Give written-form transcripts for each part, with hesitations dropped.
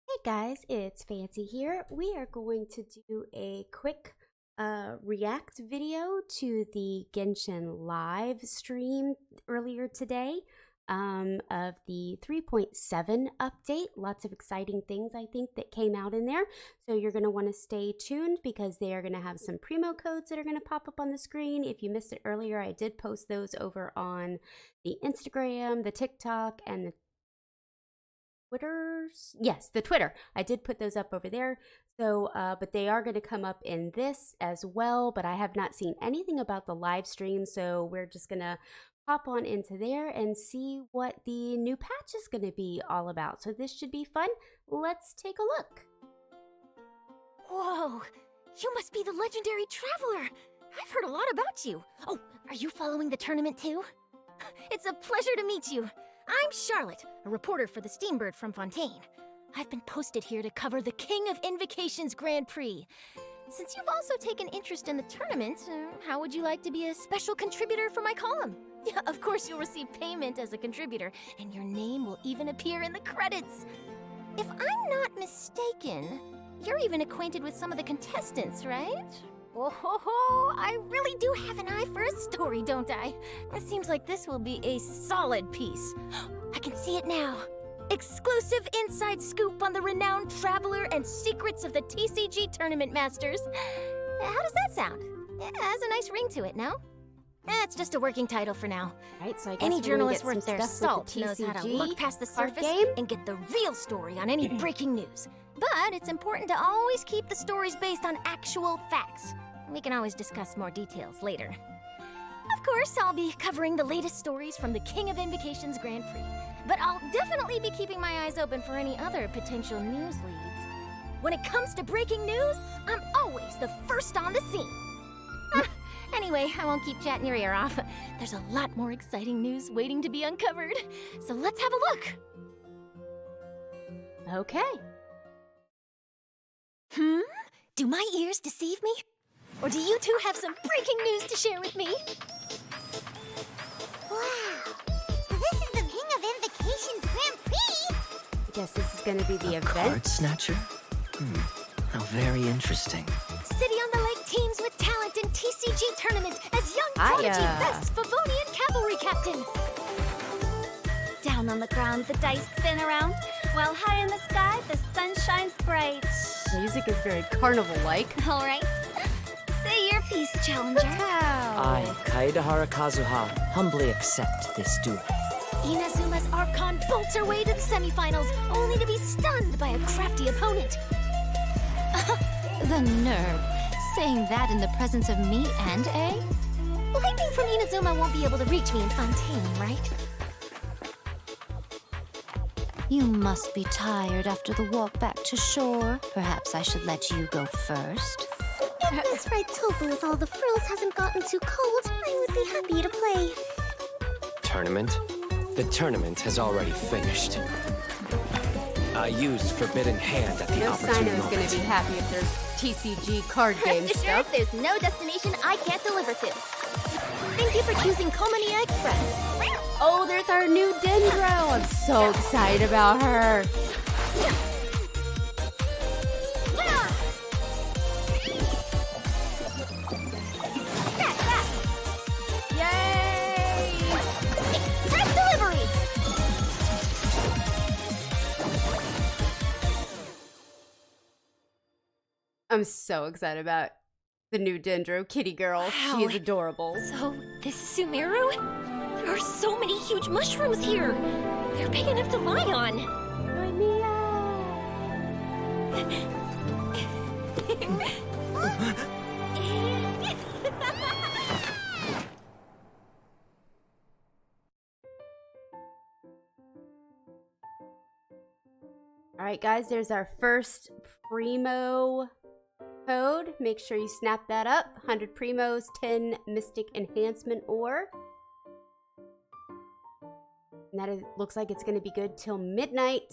Hey guys, it's Fancy here. We are going to do a quick react video to the Genshin live stream earlier today of the 3.7 update. Lots of exciting things I think that came out in there. So you're going to want to stay tuned because they are going to have some Primo codes that are going to pop up on the screen. If you missed it earlier, I did post those over on the Instagram, the TikTok, and the Twitter's, yes, the Twitter. I did put those up over there. So, but they are going to come up in this as well. But I have not seen anything about the live stream. So we're just going to hop on into there and see what the new patch is going to be all about. So this should be fun. Let's take a look. Whoa, you must be the legendary traveler. I've heard a lot about you. Oh, are you following the tournament too? It's a pleasure to meet you. I'm Charlotte, a reporter for the Steambird from Fontaine. I've been posted here to cover the King of Invocations Grand Prix. Since you've also taken interest in the tournament, how would you like to be a special contributor for my column? Yeah, of course you'll receive payment as a contributor, and your name will even appear in the credits. If I'm not mistaken, you're even acquainted with some of the contestants, right? Oh ho ho! I really do have an eye for a story, don't I? It seems like this will be a solid piece. I can see it now. Exclusive inside scoop on the renowned traveler and secrets of the TCG Tournament Masters. How does that sound? It has a nice ring to it, no? It's just a working title for now. Right, so I guess Any journalist worth their salt knows how to look past the surface and get the real story on any breaking news. But it's important to always keep the stories based on actual facts. We can always discuss more details later. Of course, I'll be covering the latest stories from the King of Invocations Grand Prix, but I'll definitely be keeping my eyes open for any other potential news leads. When it comes to breaking news, I'm always the first on the scene. Anyway, I won't keep chatting your ear off. There's a lot more exciting news waiting to be uncovered, so let's have a look. Okay. Do my ears deceive me? Or do you two have some breaking news to share with me? Wow! So this is the King of Invocations Grand Prix? I guess this is going to be the event. Card snatcher? How very interesting. City on the Lake teams with talent in TCG tournament as young prodigy best Favonian cavalry captain. Down on the ground, the dice spin around, while high in the sky, the sun shines bright. Music is very carnival-like. All right. Say your piece, challenger. I, Kaedahara Kazuha, humbly accept this duel. Inazuma's Archon bolts her way to the semifinals, only to be stunned by a crafty opponent. The nerve. Saying that in the presence of me and A? Lightning from Inazuma won't be able to reach me in Fontaine, right? You must be tired after the walk back to shore. Perhaps I should let you go first. If this red tofu with all the frills hasn't gotten too cold, I would be happy to play. Tournament? The tournament has already finished. I used Forbidden Hand at the No opportune sign I was moment. going to be happy if there's TCG card game Rest stuff. assured, there's no destination I can't deliver to. Thank you for choosing Komania Express. Oh, there's our new Dendro. I'm so excited about her. Yay! Express delivery! I'm so excited about the new Dendro kitty girl. Wow. She is adorable. So, this is Sumeru? There are so many huge mushrooms here. They're big enough to lie on. All right, guys, there's our first Primo code. Make sure you snap that up. 100 Primos, 10 Mystic Enhancement Ore. And that looks like it's going to be good till midnight.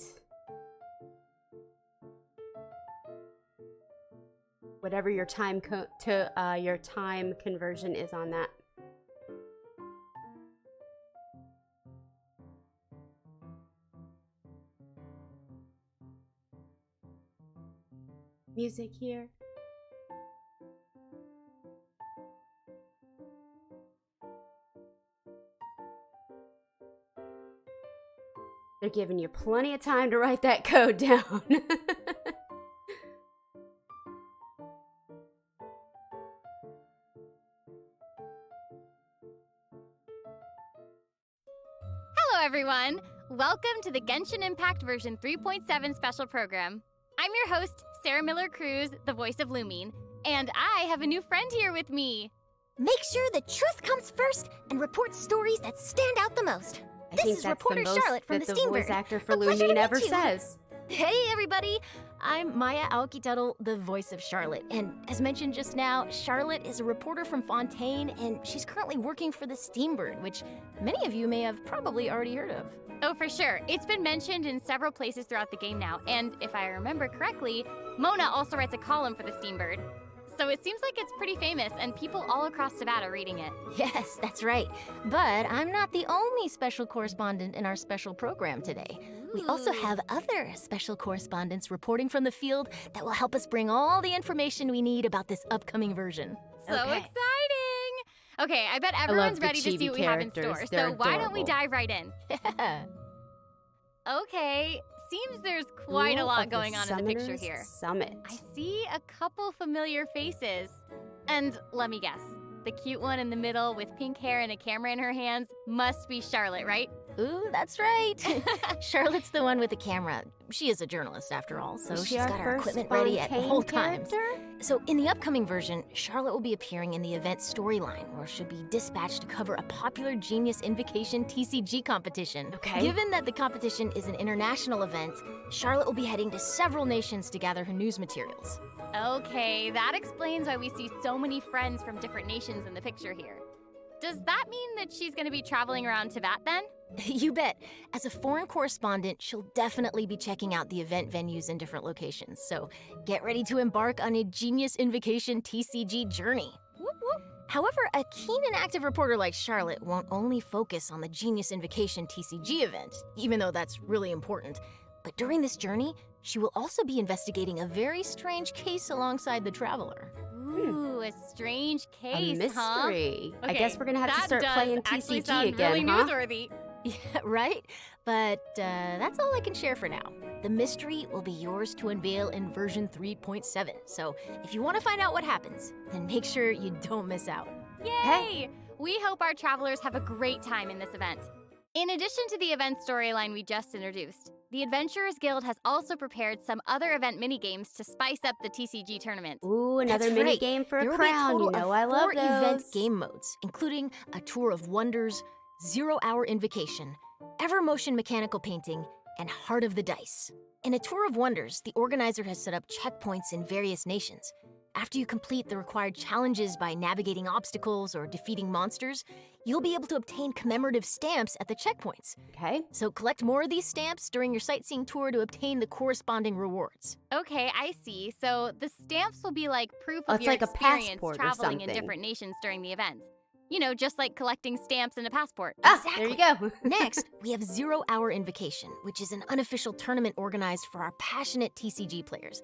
Whatever your time your time conversion is on that. music here. They're giving you plenty of time to write that code down. Hello everyone! Welcome to the Genshin Impact version 3.7 special program. I'm your host, Sarah Miller-Cruz, the voice of Lumine, and I have a new friend here with me. Make sure the truth comes first and report stories that stand out the most. I This think is that's reporter the most Charlotte from that the the voice Steambird. actor for A pleasure to Lumine meet ever you. says. Hey everybody! I'm Maya Aoki-Tuttle, the voice of Charlotte, and as mentioned just now, Charlotte is a reporter from Fontaine, and she's currently working for the Steambird, which many of you may have probably already heard of. Oh, for sure. It's been mentioned in several places throughout the game now, and if I remember correctly, Mona also writes a column for the Steambird. So it seems like it's pretty famous, and people all across Nevada reading it. Yes, that's right. But I'm not the only special correspondent in our special program today. We also have other special correspondents reporting from the field that will help us bring all the information we need about this upcoming version. So Okay. exciting! Okay, I bet love everyone's the ready to see chibi what we have in characters. store. They're So why don't we adorable. dive right in? Okay, seems there's quite a School lot of the going on in the picture Summoners here. Summit. I see a couple familiar faces. And let me guess, the cute one in the middle with pink hair and a camera in her hands must be Charlotte, right? Ooh, that's right. Charlotte's the one with the camera. She is a journalist after all, so Is she she's our got her first equipment ready at Fontaine all times. character? So in the upcoming version, Charlotte will be appearing in the event storyline, where she'll be dispatched to cover a popular Genius Invocation TCG competition. Okay. Given that the competition is an international event, Charlotte will be heading to several nations to gather her news materials. Okay, that explains why we see so many friends from different nations in the picture here. Does that mean that she's gonna be traveling around Teyvat then? You bet. As a foreign correspondent, she'll definitely be checking out the event venues in different locations, so get ready to embark on a Genius Invocation TCG journey. Whoop whoop. However, a keen and active reporter like Charlotte won't only focus on the Genius Invocation TCG event, even though that's really important, but during this journey, she will also be investigating a very strange case alongside the Traveler. Ooh, a strange A case, huh? mystery. I Okay, guess we're gonna have to that start does playing actually TCG sound again, really huh? newsworthy. Yeah, right? But that's all I can share for now. The mystery will be yours to unveil in version 3.7, so if you want to find out what happens, then make sure you don't miss out. Yay! We hope our travelers have a great time in this event. In addition to the event storyline we just introduced, the Adventurers Guild has also prepared some other event minigames to spice up the TCG tournament. Ooh, another That's mini right. game for There a will be a crown. total You know of I love 4 event those. game modes, including a Tour of Wonders, 0-Hour Invocation, Evermotion Mechanical Painting, and Heart of the Dice. In a Tour of Wonders, the organizer has set up checkpoints in various nations. After you complete the required challenges by navigating obstacles or defeating monsters, you'll be able to obtain commemorative stamps at the checkpoints. Okay. So collect more of these stamps during your sightseeing tour to obtain the corresponding rewards. Okay, I see. So the stamps will be like proof Oh, of it's your like a experience passport or traveling in something. different nations during the event. You know, just like collecting stamps and a passport. Ah, there you go. Next, we have 0-Hour Invocation, which is an unofficial tournament organized for our passionate TCG players.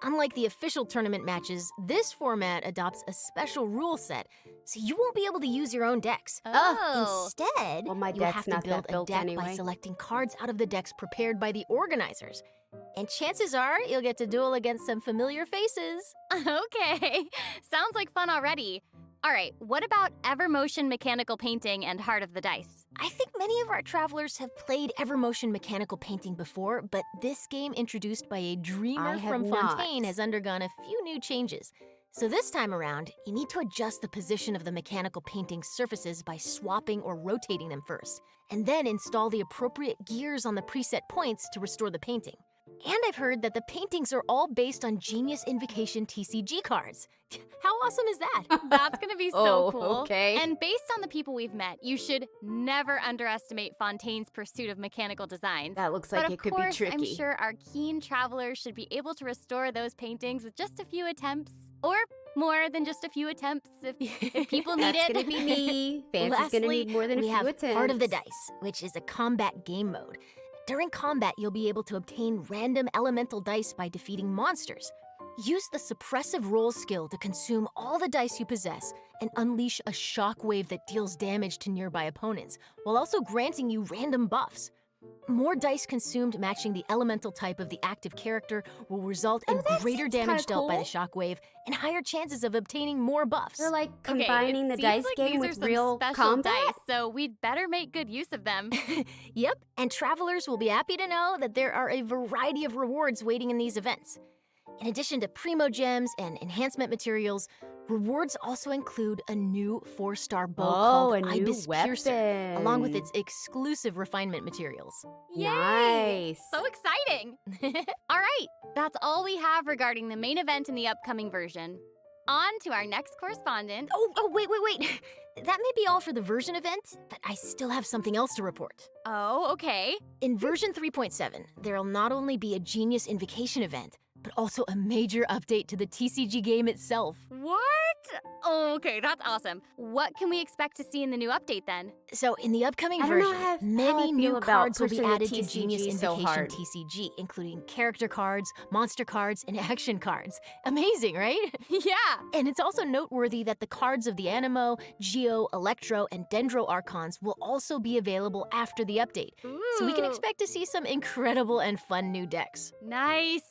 Unlike the official tournament matches, this format adopts a special rule set, so you won't be able to use your own decks. Oh. Instead, Well, my you'll deck's have to not build that a built deck by anyway. selecting cards out of the decks prepared by the organizers. And chances are you'll get to duel against some familiar faces. Okay, sounds like fun already. All right, what about Evermotion Mechanical Painting and Heart of the Dice? I think many of our travelers have played Evermotion Mechanical Painting before, but this game introduced by a dreamer I have from Fontaine not. has undergone a few new changes. So this time around, you need to adjust the position of the mechanical painting surfaces by swapping or rotating them first, and then install the appropriate gears on the preset points to restore the painting. And I've heard that the paintings are all based on Genius Invocation TCG cards. How awesome is that? That's gonna be so Oh, cool. okay. And based on the people we've met, you should never underestimate Fontaine's pursuit of mechanical designs. That looks But like of it could course, be tricky. I'm sure our keen travelers should be able to restore those paintings with just a few attempts. Or more than just a few attempts if people need That's it. gonna be me. Fancy's Lastly, gonna need more than a we few have attempts. Heart of the Dice, which is a combat game mode. During combat, you'll be able to obtain random elemental dice by defeating monsters. Use the suppressive roll skill to consume all the dice you possess and unleash a shockwave that deals damage to nearby opponents, while also granting you random buffs. More dice consumed matching the elemental type of the active character will result in that greater seems damage kinda dealt by the cool. shockwave and higher chances of obtaining more buffs. They're like Okay, combining it the seems dice like game these are with some real special combat. dice, so we'd better make good use of them. Yep, and travelers will be happy to know that there are a variety of rewards waiting in these events. In addition to Primo Gems and enhancement materials, rewards also include a new 4-star bow called a new Ibis Piercer, along with weapon. its exclusive refinement materials. Yay! Nice. So exciting! All right, that's all we have regarding the main event in the upcoming version. On to our next correspondent. Oh, wait. That may be all for the version event, but I still have something else to report. Oh, okay. In version 3.7, there'll not only be a Genius Invocation event, but also a major update to the TCG game itself. What? Oh, okay, that's awesome. What can we expect to see in the new update then? So in the upcoming I don't know version, how I many feel new about cards will be pushing the added to TCG Genius so Invocation hard. TCG, including character cards, monster cards, and action cards. Amazing, right? Yeah. And it's also noteworthy that the cards of the Animo, Geo, Electro, and Dendro Archons will also be available after the update. So we can Ooh, expect to see some incredible and fun new decks. Nice.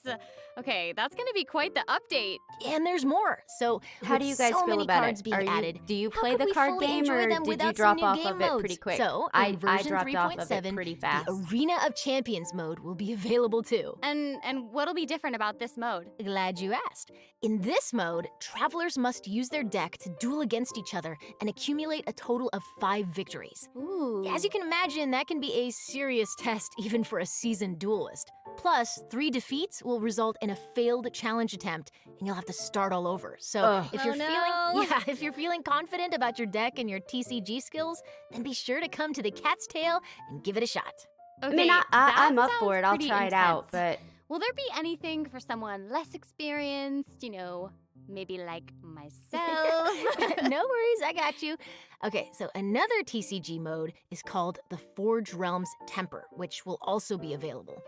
Okay, that's gonna be quite the update. And there's more. So How with do you guys so feel many about cards it? being added, Do you how play could the we card fully game, enjoy or them did you without drop some new off game of it modes? pretty quick? So, I in version dropped off of it 3.7, pretty fast. the Arena of Champions mode will be available too. And what'll be different about this mode? Glad you asked. In this mode, travelers must use their deck to duel against each other and accumulate a total of 5 victories. Ooh. As you can imagine, that can be a serious test even for a seasoned duelist. Plus, 3 defeats will result in a failed challenge attempt, and you'll have to start all over. So, Ugh. if Oh, you're no. if you're feeling confident about your deck and your TCG skills, then be sure to come to the Cat's Tail and give it a shot. Okay, I mean, that I'm up sounds for it. I'll pretty try it out, intense. but Will there be anything for someone less experienced, maybe like myself? No worries, I got you. Okay, so another TCG mode is called the Forge Realms Temper, which will also be available.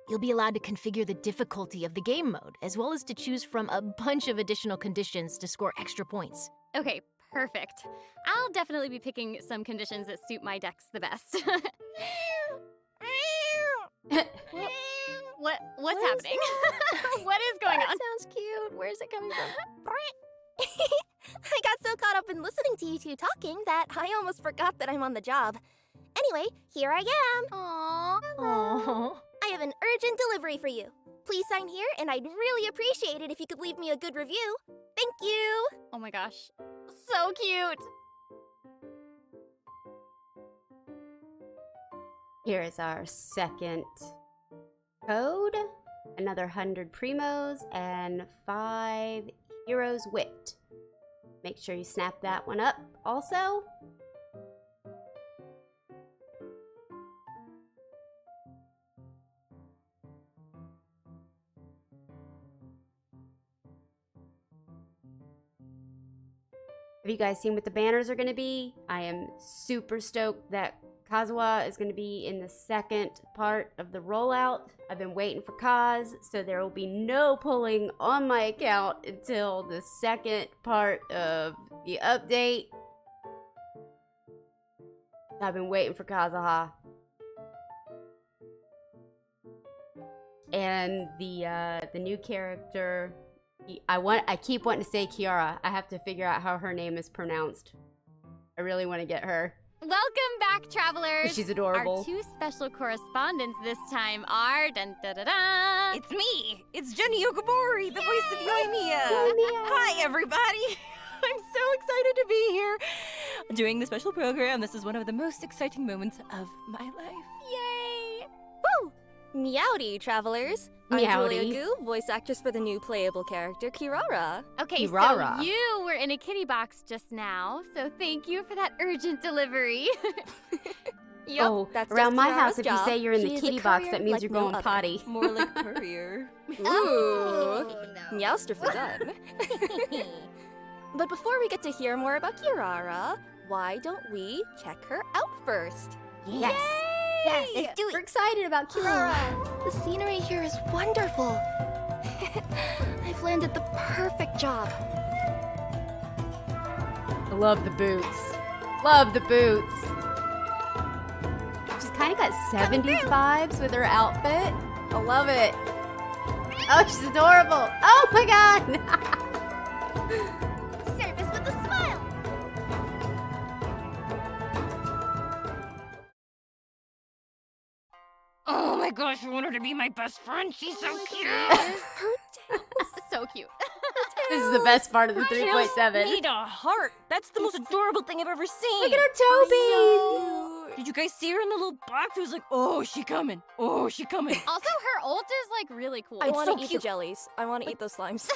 You'll be allowed to configure the difficulty of the game mode, as well as to choose from a bunch of additional conditions to score extra points. Okay, perfect. I'll definitely be picking some conditions that suit my decks the best. What's happening? What is going on? That sounds cute. Where's it coming from? I got so caught up in listening to you two talking that I almost forgot that I'm on the job. Anyway, here I am. Aww. Aww. I have an urgent delivery for you. Please sign here, and I'd really appreciate it if you could leave me a good review. Thank you. Oh my gosh. So cute. here is our second code. Another 100 primos and 5 heroes whipped. Make sure you snap that one up also. Have you guys seen what the banners are going to be? I am super stoked that Kazuha is going to be in the second part of the rollout. I've been waiting for Kaz, so there will be no pulling on my account until the second part of the update. I've been waiting for Kazuha. And the new character, I keep wanting to say Kiara. I have to figure out how her name is pronounced. I really want to get her. Welcome back, travelers. She's adorable. Our 2 special correspondents this time are dun da da da. It's me! It's Jenny Yokobori, the voice of Yoimiya! Hi, everybody! I'm so excited to be here doing the special program. This is one of the most exciting moments of my life. Yay! Woo! Meowdy, travelers. I'm Julia Gu, voice actress for the new playable character, Kirara. Okay, Kirara. so you were in a kitty box just now, so thank you for that urgent delivery. Yup, Oh, that's around just my Kirara's house, if you job. say you're in She the is a kitty box, courier that means like you're no going other. potty. More like courier. Ooh, meowster for done. But before we get to hear more about Kirara, why don't we check her out first? Yes. Yes, let's do We're excited about Kirara. The scenery here is wonderful. I've landed the perfect job. I love the boots. Love the boots. She's kind of got 70s vibes with her outfit. I love it. Oh, she's adorable. Oh my god. Service with a smile. Oh my gosh, I want her to be my best friend. She's so cute. So cute. This is the best part of the She 3.7. need a heart. That's the most adorable thing I've ever seen. Look at her toe beans. Did you guys see her in the little box? It was like, oh, she coming. Oh, she coming. Also, her ult is like really cool. I want to so eat cute. the jellies. I want to eat those slimes.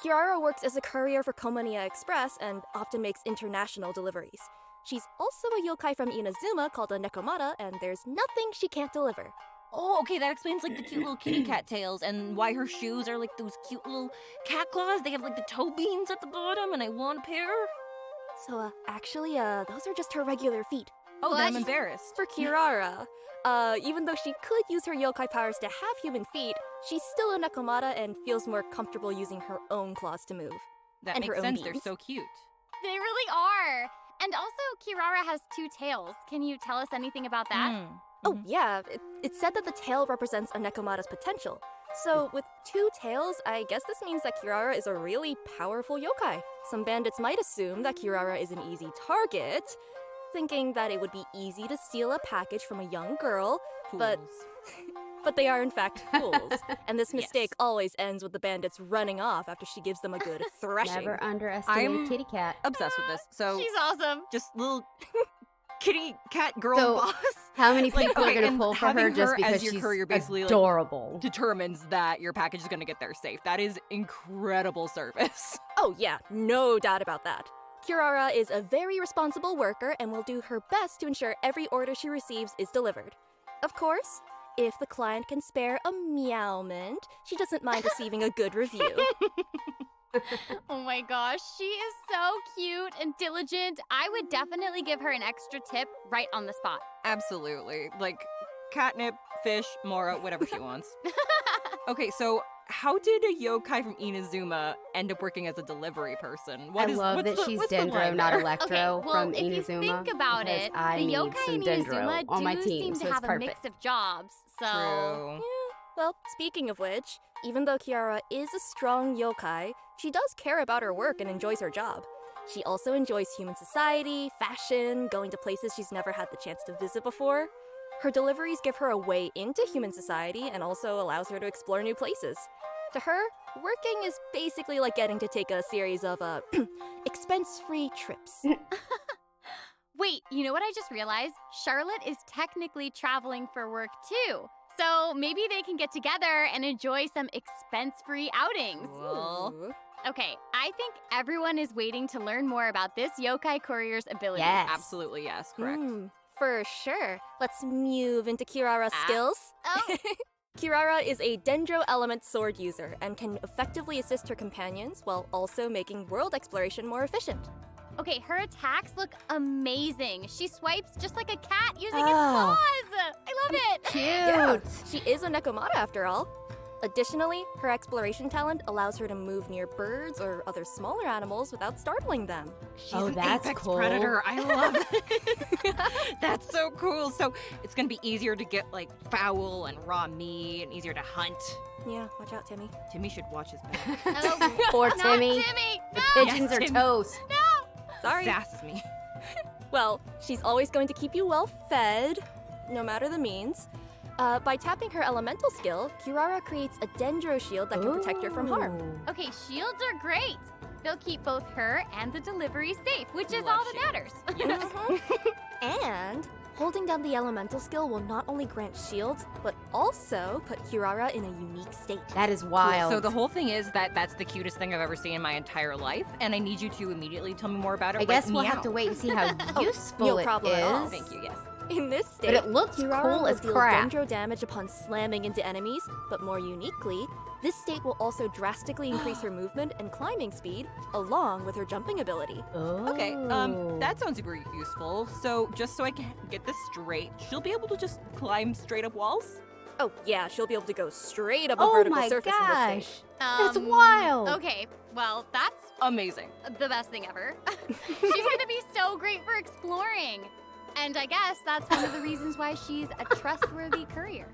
Kiara works as a courier for Komaniya Express and often makes international deliveries. She's also a yokai from Inazuma called a Nekomata, and there's nothing she can't deliver. Oh, okay, that explains like the cute little kitty cat tails and why her shoes are like those cute little cat claws. They have like the toe beans at the bottom, and I want a pair. So, actually, those are just her regular feet. Oh, then I'm What? embarrassed. For Kirara, even though she could use her yokai powers to have human feet, she's still a Nekomata and feels more comfortable using her own claws to move. That and her makes own sense. They're beans. so cute. They really are. And also, Kirara has 2 tails. Can you tell us anything about that? Oh, yeah, it's said that the tail represents a Nekomata's potential. So, with 2 tails, I guess this means that Kirara is a really powerful yokai. Some bandits might assume that Kirara is an easy target, thinking that it would be easy to steal a package from a young girl, but they are in fact fools. And this mistake always ends with the bandits running off after she gives them a good thrashing. Never underestimate I'm a kitty cat. Obsessed with this. So She's awesome. just little kitty cat girl So, boss. How many people Like, are okay, going to and pull for her having just her because as your she's courier basically, like, adorable? determines that your package is going to get there safe. That is incredible service. Oh yeah, no doubt about that. Kirara is a very responsible worker and will do her best to ensure every order she receives is delivered. Of course, if the client can spare a meowment, she doesn't mind receiving a good review. Oh my gosh, she is so cute and diligent. I would definitely give her an extra tip right on the spot. Absolutely. Like catnip, fish, Mora, whatever she wants. Okay, so how did a yokai from Inazuma end up working as a delivery person? I love that she's Dendro, not Electro, Okay, well, from if Inazuma. you think about because it, I the need yokai some in Dendro Inazuma on my do team, seem so to it's have a perfect. mix of jobs, so... True. Well, speaking of which, even though Kiara is a strong yokai, she does care about her work and enjoys her job. She also enjoys human society, fashion, going to places she's never had the chance to visit before. Her deliveries give her a way into human society and also allows her to explore new places. To her, working is basically like getting to take a series of expense-free trips. Wait, you know what I just realized? Charlotte is technically traveling for work too. So maybe they can get together and enjoy some expense-free outings. Well, Ooh. Okay, I think everyone is waiting to learn more about this yokai courier's abilities. Yes. absolutely, yes, correct. For sure. Let's move into Kirara's skills. Oh. Kirara is a Dendro element sword user and can effectively assist her companions while also making world exploration more efficient. Okay, her attacks look amazing. She swipes just like a cat using its Oh. claws. I love it. Cute. Yeah, she is a Nekomata after all. Additionally, her exploration talent allows her to move near birds or other smaller animals without startling them. She's Oh, an that's apex cool. predator. I love it. That's so cool. So it's gonna be easier to get like fowl and raw meat, and easier to hunt. Yeah, watch out, Timmy. Timmy should watch his back. Oh, Poor not Timmy. Timmy. The No. pigeons Yes, are Timmy. toast. Sorry. Sasses me. Well, she's always going to keep you well fed, no matter the means. By tapping her elemental skill, Kirara creates a Dendro shield that can protect her from harm. Ooh. Okay, shields are great. They'll keep both her and the delivery safe, which is Love all that matters. And holding down the elemental skill will not only grant shields, but also put Kirara in a unique state. That is wild. So the whole thing is that that's the cutest thing I've ever seen in my entire life, and I need you to immediately tell me more about it. I guess right we'll meow. have to wait and see how useful no it problem at all. is. Thank you. Yes. In this state, But it looks Kirara cool will as deal crap. Dendro damage upon slamming into enemies, but more uniquely, this state will also drastically increase her movement and climbing speed, along with her jumping ability. Okay. Oh. That sounds super useful. So just so I can get this straight, she'll be able to just climb straight up walls. Oh, yeah, she'll be able to go straight up a Oh vertical my surface in this gosh. state. That's wild. Okay, well, that's Amazing. the best thing ever. She's gonna be so great for exploring. And I guess that's one of the reasons why she's a trustworthy courier.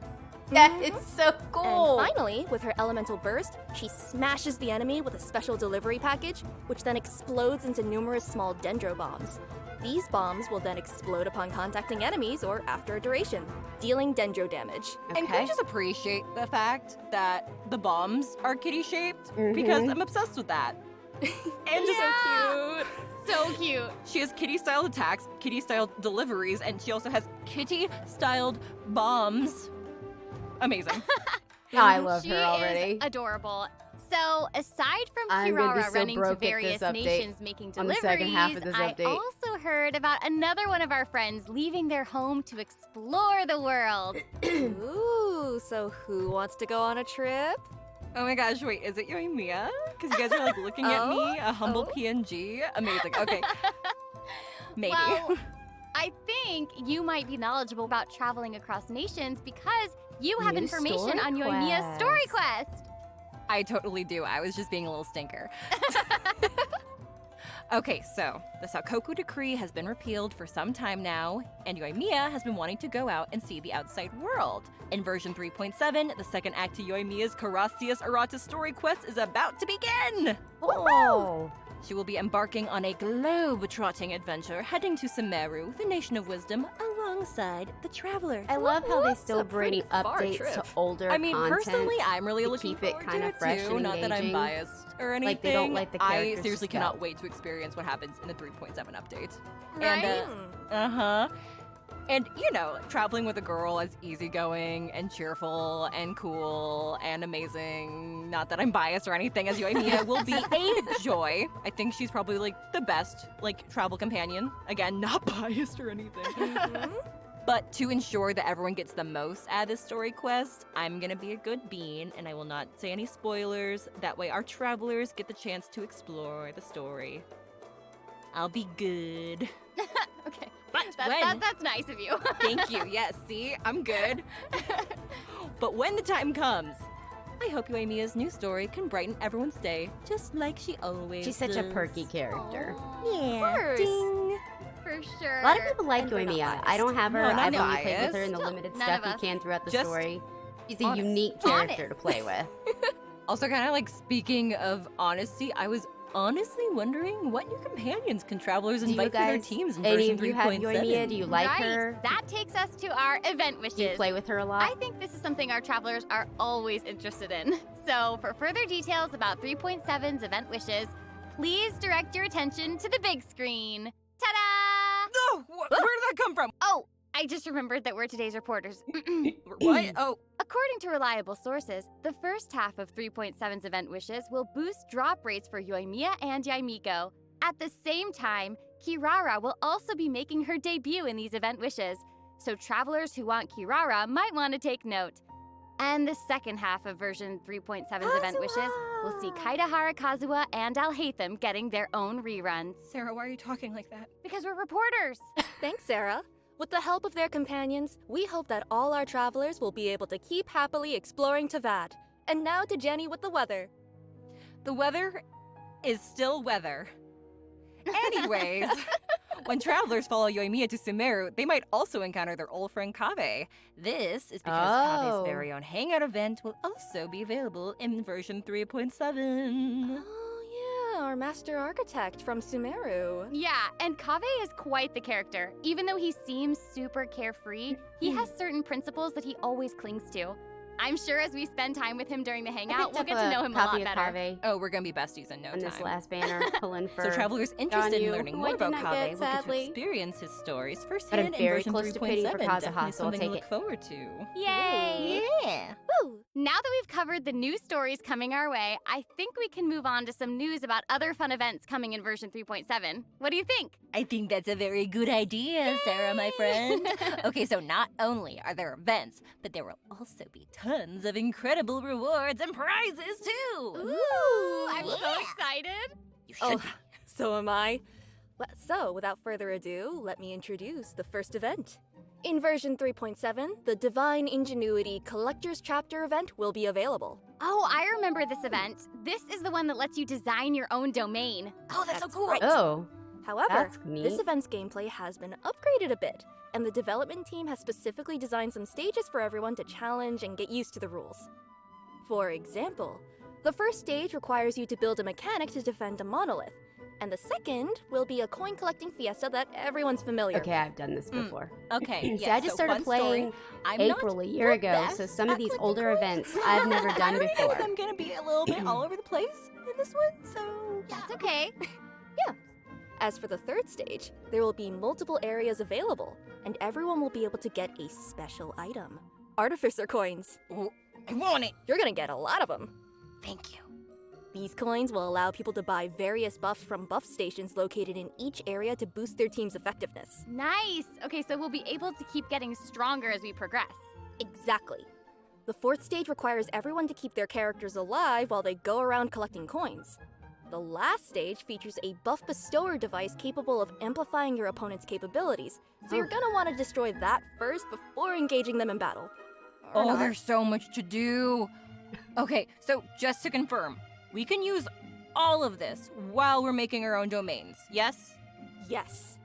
Yeah, it's so cool. And finally, with her elemental burst, she smashes the enemy with a special delivery package, which then explodes into numerous small dendro bombs. These bombs will then explode upon contacting enemies or after a duration, dealing dendro damage. And can Okay. you just appreciate the fact that the bombs are kitty-shaped? Because I'm obsessed with that. And Yeah. So cute. she has kitty-styled attacks, kitty-styled deliveries, and she also has kitty-styled bombs. Amazing. I love She her already. is adorable. So, aside from I'm gonna be Kirara so running to broke at various this update nations making on the deliveries, second half of this I update. also heard about another one of our friends leaving their home to explore the world. Ooh, so who wants to go on a trip? Oh my gosh, wait, is it Yoimiya? Because you guys are like looking at me, a humble PNG. Amazing, okay. Maybe. Well, I think you might be knowledgeable about traveling across nations because you have New information story on Yoimiya's story quest. quest. I totally do. I was just being a little stinker. Okay, so the Sakoku Decree has been repealed for some time now, and Yoimiya has been wanting to go out and see the outside world. In version 3.7, the second act to Yoimiya's Carassius Errata story quest is about to begin! Oh. She will be embarking on a globe-trotting adventure, heading to Sumeru, the Nation of Wisdom, alongside the Traveler. I love how they That's still a bring pretty far updates trip. to older I mean, content. personally, I'm really to looking keep it forward kinda to fresh it too. and Not that I'm engaging. biased or anything. Like, they don't let the I characters seriously just cannot go. wait to experience what happens in the 3.7 update. Right? And, and you know, traveling with a girl as easygoing and cheerful and cool and amazing. Not that I'm biased or anything, as Yoimiya will be a joy. I think she's probably like the best like travel companion. Again, not biased or anything. But to ensure that everyone gets the most out of this story quest, I'm gonna be a good bean and I will not say any spoilers. That way our travelers get the chance to explore the story. I'll be good. Okay. But when? That's nice of you. Thank you. Yes, see? I'm good. But when the time comes, I hope Yoimiya's new story can brighten everyone's day, just like she always She's such a does. perky character. Yeah. course. Ding. For sure. A lot of people like And we're not Yoimiya. I biased. don't have her. No, not I've only played with her in biased. the No, limited none stuff of you us. can throughout the Just story. She's a honest. unique character Honest. to play with. Also, kind of like speaking of honesty, I was honestly wondering what new companions can travelers Do you invite for their guys, teams in any version of you have 3.7? Yoimiya? Do you like right. her? That takes us to our event wishes. Do you play with her a lot? I think this is something our travelers are always interested in. So, for further details about 3.7's event wishes, please direct your attention to the big screen. Ta-da! No! Where did that come from? Oh, I just remembered that we're today's reporters. What? Oh, According to reliable sources, the first half of 3.7's event wishes will boost drop rates for Yoimiya and Yaimiko. At the same time, Kirara will also be making her debut in these event wishes, so travelers who want Kirara might want to take note. And the second half of version 3.7's event wishes will see Kaidahara Kazuha and Alhaitham getting their own reruns. Sarah, why are you talking like that? Because we're reporters. Thanks, Sarah. With the help of their companions, we hope that all our travelers will be able to keep happily exploring Tavad. And now to Jenny with the weather. The weather is still weather. Anyways, when travelers follow Yoimiya to Sumeru, they might also encounter their old friend Kave. This is because Oh. Kave's very own hangout event will also be available in version 3.7. Oh, yeah, our master architect from Sumeru. Yeah, and Kave is quite the character. Even though he seems super carefree, he has certain principles that he always clings to. I'm sure as we spend time with him during the hangout, we'll get to know him a lot better. Kave Oh, we're gonna be besties in no on this time. last banner, pulling for. So travelers interested in Yu, learning who more I did about not Kave get, will get to sadly. experience his stories But firsthand I'm in very version close to 3.7. pitting for Kazuha, Definitely so I'll something take to look it. forward to. Yay! Yeah. Woo! Now that we've covered the new stories coming our way, I think we can move on to some news about other fun events coming in version 3.7. What do you think? I think that's a very good idea, Sarah, my friend. Okay, so not only are there events, but there will also be tons of incredible rewards and prizes too. Ooh, I'm so excited. You should Oh, be. so am I. So, without further ado, let me introduce the first event. In version 3.7, the Divine Ingenuity Collector's Chapter event will be available. Oh, I remember this event. This is the one that lets you design your own domain. Oh, that's so cool. Right. Oh, However, that's neat. this event's gameplay has been upgraded a bit, and the development team has specifically designed some stages for everyone to challenge and get used to the rules. For example, the first stage requires you to build a mechanic to defend a monolith, and the second will be a coin-collecting fiesta that everyone's familiar Okay, with. I've done this before. Okay, See, yeah, I just so started fun story. playing I'm April not a year the ago, best so some of at these collecting older coins. events I've never done I before. think I'm gonna be a little bit all over the place in this one, so yeah. That's okay. As for the third stage, there will be multiple areas available, and everyone will be able to get a special item. Artificer coins. Ooh, I want it. You're gonna get a lot of them. Thank you. These coins will allow people to buy various buffs from buff stations located in each area to boost their team's effectiveness. Nice. Okay, so we'll be able to keep getting stronger as we progress. Exactly. The fourth stage requires everyone to keep their characters alive while they go around collecting coins. The last stage features a buff bestower device capable of amplifying your opponent's capabilities, so you're gonna want to destroy that first before engaging them in battle. Or Oh, not. there's so much to do. Okay, so just to confirm, we can use all of this while we're making our own domains, yes? Yes.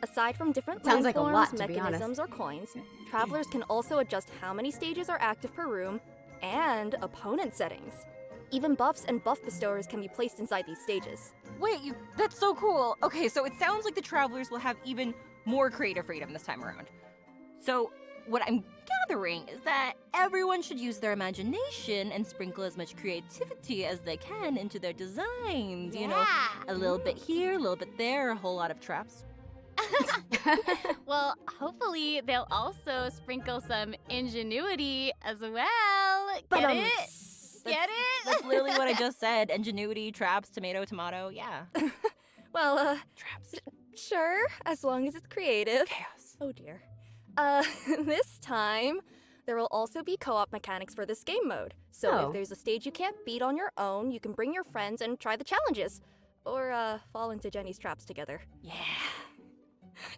Aside from different Sounds like a landforms, lot, to be mechanisms, or coins, travelers can also adjust how many stages are active per room and opponent settings. Even buffs and buff bestowers can be placed inside these stages. Wait, that's so cool. Okay, so it sounds like the travelers will have even more creative freedom this time around. So, what I'm gathering is that everyone should use their imagination and sprinkle as much creativity as they can into their designs. You know, a little bit here, a little bit there, a whole lot of traps. Well, hopefully they'll also sprinkle some ingenuity as well. Get it? Get it? That's literally what I just said. Ingenuity, traps, tomato, tomato, yeah. Well, Traps. sure, as long as it's creative. Chaos. Oh dear. This time, there will also be co-op mechanics for this game mode. So Oh. if there's a stage you can't beat on your own, you can bring your friends and try the challenges. Or, fall into Jenny's traps together. Yeah.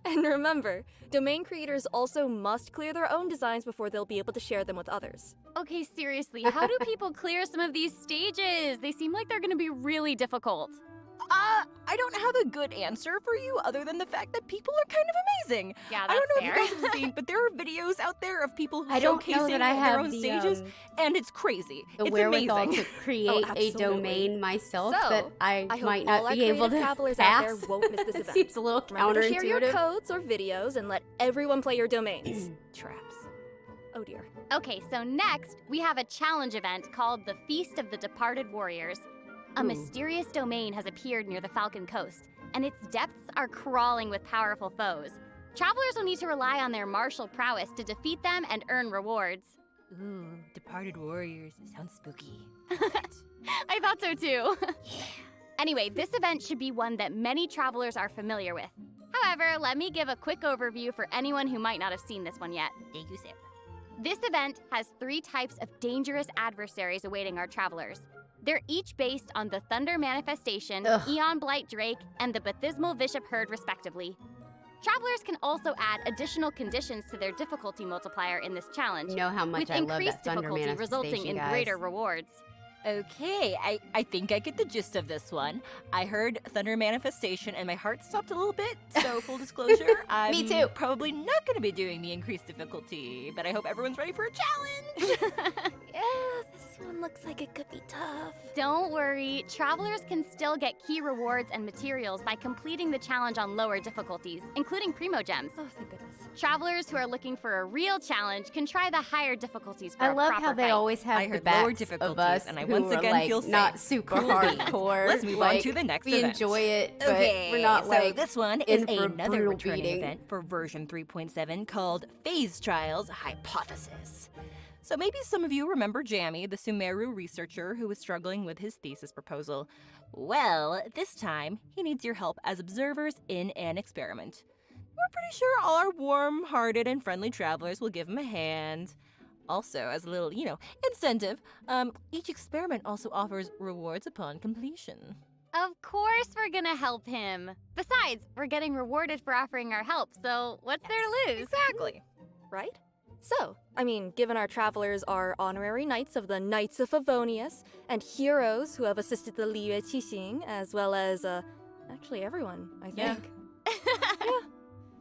And remember, domain creators also must clear their own designs before they'll be able to share them with others. Okay, seriously, how do people clear some of these stages? They seem like they're gonna be really difficult. I don't have a good answer for you other than the fact that people are kind of amazing. Yeah, I don't know that's if you guys have seen, but there are videos out there of people I don't know showcasing that I their have own the, stages, and it's crazy. the It's wherewithal amazing. to create a absolutely. domain myself So, that I I hope might all not our be able creative to travelers pass. out there won't miss this It event. seems a little Remember to share your counterintuitive. codes or videos and let everyone play your domains. Traps. Oh dear. Okay, so next, we have a challenge event called the Feast of the Departed Warriors. A Ooh. mysterious domain has appeared near the Falcon Coast, and its depths are crawling with powerful foes. Travelers will need to rely on their martial prowess to defeat them and earn rewards. Ooh, departed warriors. It sounds spooky. I thought so too. Anyway, this event should be one that many travelers are familiar with. However, let me give a quick overview for anyone who might not have seen this one yet. Thank you, Sam. This event has 3 types of dangerous adversaries awaiting our travelers. They're each based on the Thunder Manifestation, Ugh. Eon Blight Drake, and the Bathismal Bishop Herd, respectively. Travelers can also add additional conditions to their difficulty multiplier in this challenge, You know how much with I love increased that Thunder difficulty resulting Manifestation, in guys. greater rewards. Okay, I think I get the gist of this one. I heard Thunder Manifestation and my heart stopped a little bit, so full disclosure, I'm too. probably not going to be doing the increased difficulty, but I hope everyone's ready for a challenge! Yeah, this one looks like it could be tough. Don't worry, travelers can still get key rewards and materials by completing the challenge on lower difficulties, including Primo Gems. Oh, thank goodness. Travelers who are looking for a real challenge can try the higher difficulties for I a love proper how they fight. always have I the heard backs lower of difficulties, us and I who once are, again like, feel not safe. super Cool beans. hardcore. Let's move on like, to the next we event. enjoy it, but Okay, we're not so like this one is in for another brutal returning beating. event for version 3.7 called Phase Trials Hypothesis. So maybe some of you remember Jammy, the Sumeru researcher who was struggling with his thesis proposal. Well, this time he needs your help as observers in an experiment. We're pretty sure all our warm-hearted and friendly travelers will give him a hand. Also, as a little, incentive, each experiment also offers rewards upon completion. Of course we're gonna help him. Besides, we're getting rewarded for offering our help, so what's there to lose? Exactly. Right? So, I mean, given our travelers are honorary knights of the Knights of Favonius, and heroes who have assisted the Liyue Qixing, as well as, actually everyone, I think. Yeah. Yeah.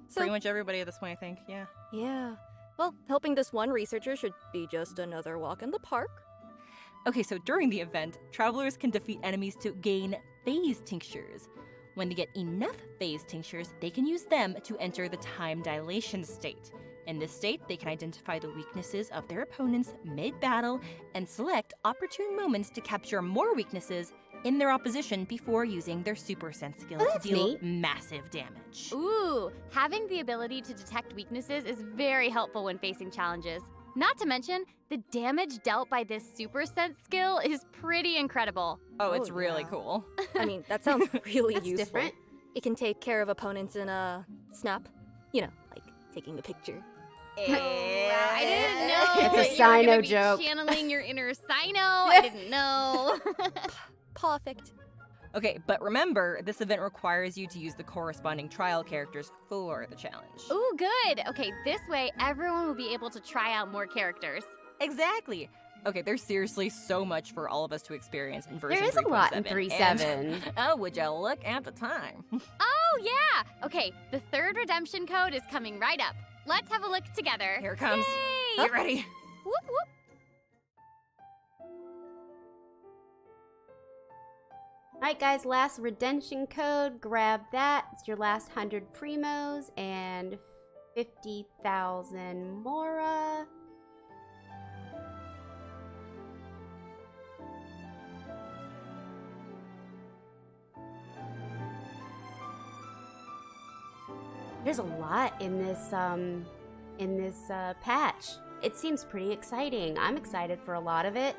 So, Pretty much everybody at this point, I think. Yeah. yeah. Well, helping this one researcher should be just another walk in the park. Okay, so during the event, travelers can defeat enemies to gain phase tinctures. When they get enough phase tinctures, they can use them to enter the time dilation state. In this state, they can identify the weaknesses of their opponents mid-battle and select opportune moments to capture more weaknesses in their opposition before using their super sense skill to deal neat. massive damage. Ooh, having the ability to detect weaknesses is very helpful when facing challenges. Not to mention, the damage dealt by this super sense skill is pretty incredible. Oh, it's Oh, really yeah. cool. I mean, that sounds really That's useful. different. It can take care of opponents in a snap. You know, like taking a picture. I didn't know. It's a that you were gonna Sino be joke. Channeling your inner Sino. I didn't know. Perfect. Okay, but remember, this event requires you to use the corresponding trial characters for the challenge. Ooh, good. Okay, this way everyone will be able to try out more characters. Exactly. Okay, there's seriously so much for all of us to experience in version There is a lot in 3.7, 3.7. and- oh, would you look at the time? Oh, yeah. Okay, the third redemption code is coming right up. Let's have a look together. Here it comes. Yay! Get ready. Whoop, whoop. Alright guys, last redemption code, grab that. It's your last 100 primos and 50,000 mora. There's a lot in this patch. It seems pretty exciting. I'm excited for a lot of it.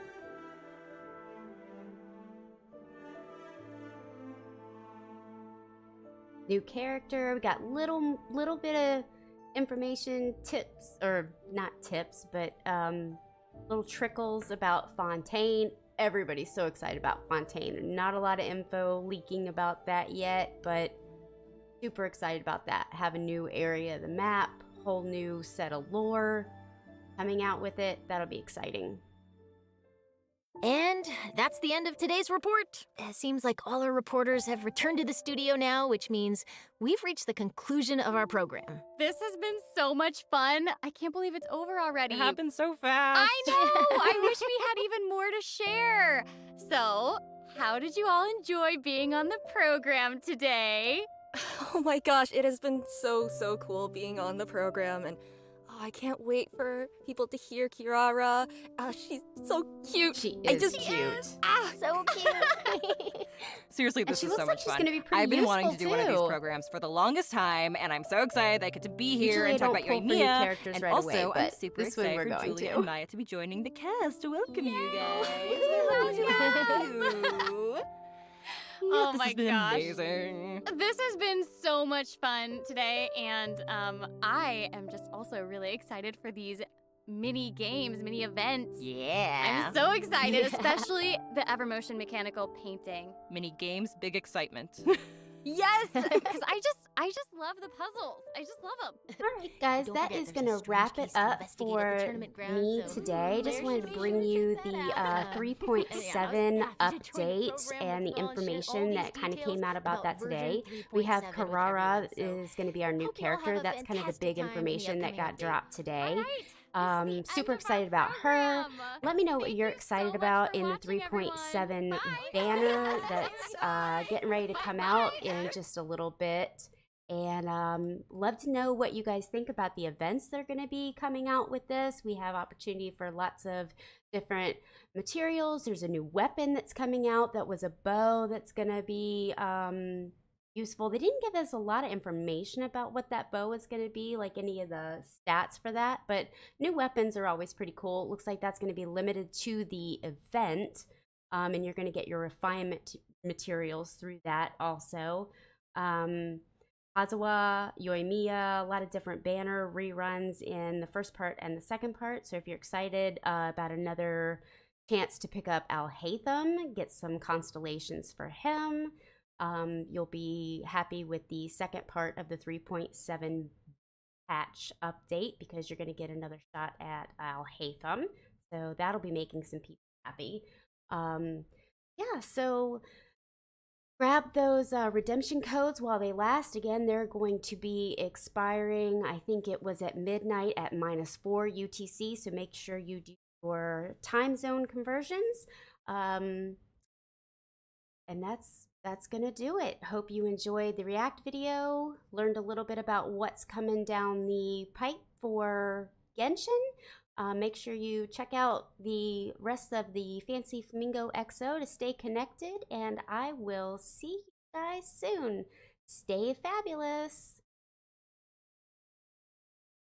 New character. We got little bit of information, tips, or not tips, but little trickles about Fontaine. Everybody's so excited about Fontaine. Not a lot of info leaking about that yet, but super excited about that. Have a new area of the map, whole new set of lore coming out with it. That'll be exciting. And that's the end of today's report. It seems like all our reporters have returned to the studio now, which means we've reached the conclusion of our program. This has been so much fun. I can't believe it's over already. It happened so fast. I know! I wish we had even more to share. So, how did you all enjoy being on the program today? Oh my gosh, it has been so cool being on the program, and I can't wait for people to hear Kirara. She's so cute. She I is just cute. So cute. Seriously, And this she is looks so like much she's fun. gonna be pretty I've been wanting to useful, do one of these too. programs for the longest time, and I'm so excited I get to be here Usually and I talk don't about pull for new Yoimiya. characters And right also, away, I'm but super this one excited we're for going Julia to. and Maya to be joining the cast. To welcome you guys. Oh This my has been gosh. amazing. This has been so much fun today, and I am just also really excited for these mini games, mini events. Yeah. I'm so excited, Yeah. especially the Evermotion mechanical painting. Mini games, big excitement. Yes, because I just love the puzzles. I just love them. All right, guys, Don't that forget, is there's a going to strange wrap case it to up investigate at the for tournament grounds, me so today. where Just should wanted to we bring sure you check the that out? 3.7 Yeah, I'll have to join the update program and the with all share all information that these kind of details came out about about that version today. We have 3.7 with Karara everyone, so is going to be our new hope you all have character. a That's kind of the fantastic big time in the information that upcoming got update. dropped today. All right, this is the end Super of our excited about her. program. Let me know what Thank you're you so excited much about for in the watching, 3.7 everyone. Bye. banner that's getting ready to come out Bye-bye. in just a little bit. And love to know what you guys think about the events that are going to be coming out with this. We have opportunity for lots of different materials. There's a new weapon that's coming out that was a bow that's going to be useful. They didn't give us a lot of information about what that bow is going to be, like any of the stats for that, but new weapons are always pretty cool. It looks like that's going to be limited to the event, and you're going to get your refinement materials through that also. Kazuha, Yoimiya, a lot of different banner reruns in the first part and the second part. So if you're excited about another chance to pick up Alhaitham, get some constellations for him. You'll be happy with the second part of the 3.7 patch update because you're going to get another shot at Alhaitham. So that'll be making some people happy. Yeah, so grab those redemption codes while they last. Again, they're going to be expiring, I think it was at midnight at -4 UTC, so make sure you do your time zone conversions. And that's gonna do it. Hope you enjoyed the React video, learned a little bit about what's coming down the pipe for Genshin. Make sure you check out the rest of the Fancy Flamingo XO to stay connected, and I will see you guys soon. Stay fabulous.